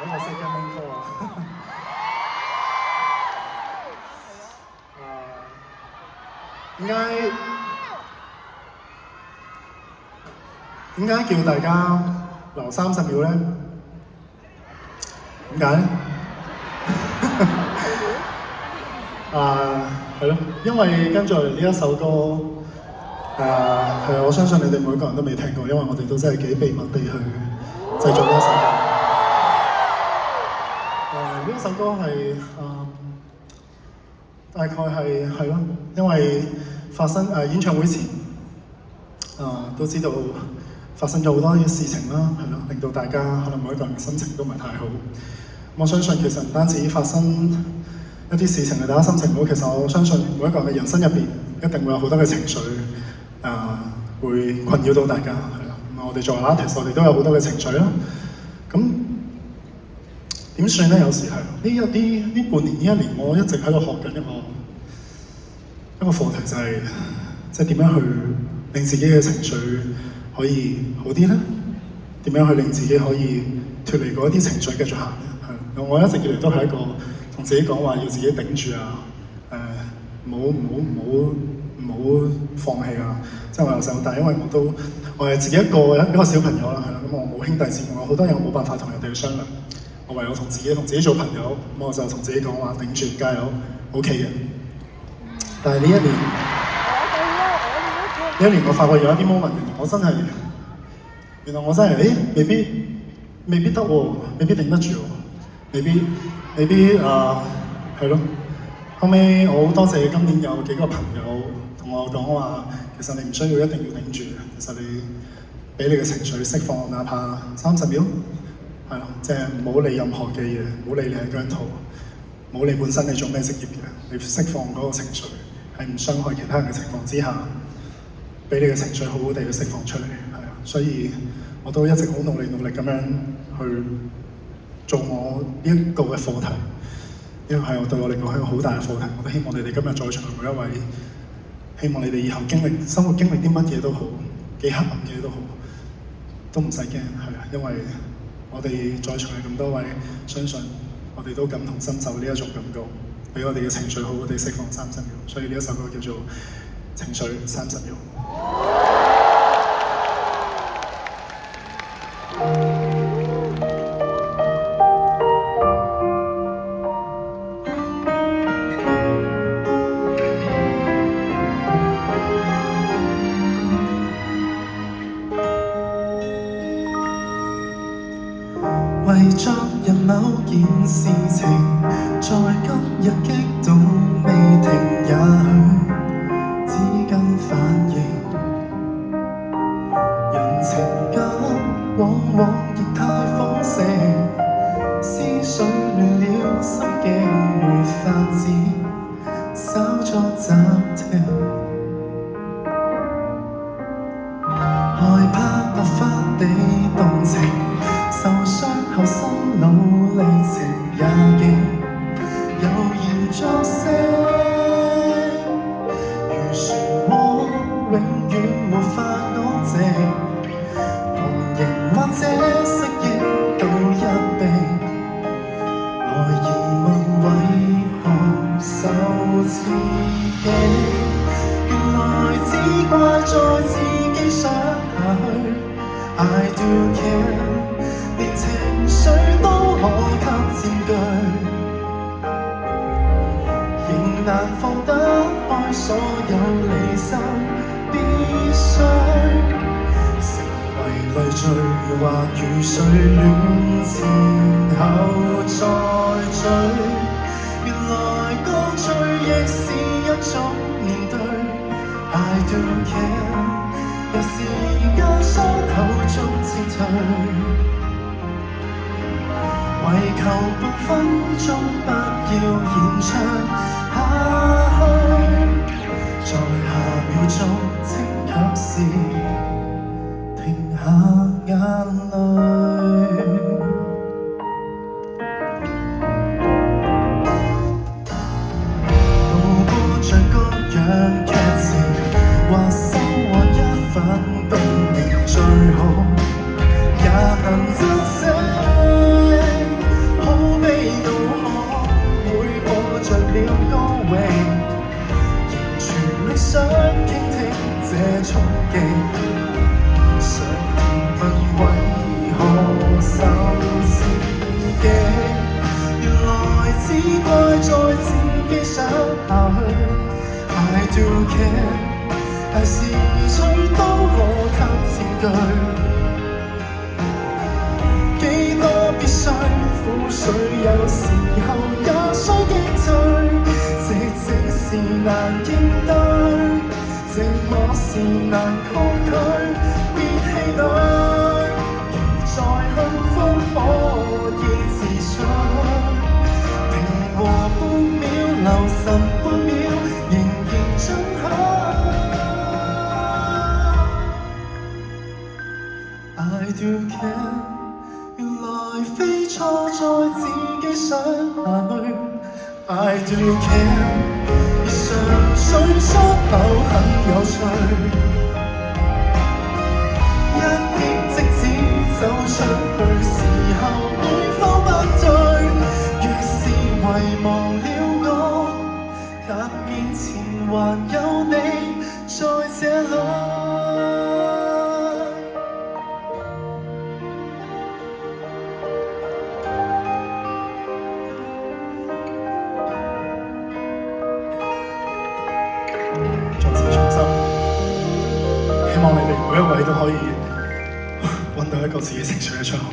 一個 second call 點解叫大家留30秒咧？點解咧？係咯，因為跟住呢一首歌，係我相信你哋每個人都未聽過，因為我哋都真係幾秘密地去製作呢一首歌。呢一首歌係大概係咯，因為發生演唱會前都知道發生咗好多嘅事情啦，係咯，令到大家可能每一個人嘅心情都唔係太好。我相信其實唔單止發生一啲事情令大家心情唔好，其實我相信每一個人嘅人生入邊一定會有好多嘅情緒會困擾到大家，係啦。咁我哋作為 artist， 我哋都有好多嘅情緒啦。咁點算咧？有時係呢半年呢一年，我一直喺度學緊一個課題，就係即係點樣去令自己嘅情緒可以好啲咧？點樣去令自己可以脫離嗰一啲情緒繼續行咧？係，我一直以嚟都係一個同自己講話要自己頂住啊，唔好放棄啊！即係我由細到大，因為我係自己一個小朋友啦，係啦，咁我冇兄弟姊妹，我好多嘢我冇辦法同人哋去商量，我唯有同自己做朋友，咁我就同自己講話頂住，加油 ，OK 嘅。但係呢一年我發覺有一啲 moment， 原來我真係未必得喎，未必頂得住喎，未必係咯。後尾我好多謝今年有幾個朋友同我講話，其實你唔需要一定要頂住嘅，其實你俾你嘅情緒釋放，哪怕30秒，係咯，即係唔好理任何嘅嘢，唔好理你係姜濤，唔好理本身你做咩職業嘅，你釋放嗰個情緒係唔傷害其他人嘅情況之下，俾你嘅情緒好好地去釋放出嚟，係啊，所以我都一直好努力咁樣去做我呢一個嘅課題。呢個係我對我嚟講係一個好大嘅課題，我都希望你哋今日在場嘅每一位，希望你哋以後生活經歷啲乜嘢都好，幾黑暗嘅嘢都好，都唔使驚，係啊，因為我哋在場嘅咁多位，相信我哋都感同身受呢一種感覺，俾我哋嘅情緒好好地釋放30秒，所以呢一首歌叫做《情緒30秒》。為昨日某件事情，在今日激動未停，也許只跟反應。人情感往往亦太豐盛，思緒亂了，心境沒法子稍作暫停。害怕突發地動情，受傷後心路歷程也勁，悠然作聲，如漩渦永遠沒法安靜，紅形或者蜥蜴都一並，來疑問為何受刺激，原來只怪在自己想下去 I do care，連情緒都可給佔據，仍難放得開所有離散必須，成為累贅或雨水亂前後再追，原來乾脆亦是一種面對 I do care， 有時間傷口中撤退，為求半分鐘不要延長下去，在下秒鐘請及時停下眼淚。渡過像各樣劇情，或收穫一份共鳴最好，也能珍惜。do care， 大是最多可給佔據。幾多必須苦水，有時候也需擊退。這正是難應對，寂寞是難抗拒，別氣餒。而在幸福可以自取，平和半秒，留神半秒，仍然進取。I do care， 原來非錯在自己想下去。I do care， 而常水出口很有趣。一憶即使走出去時候會否不對？若是遺忘了我，但面前還有你在這裏。希望你哋每一位都可以揾到一個自己情緒嘅出口。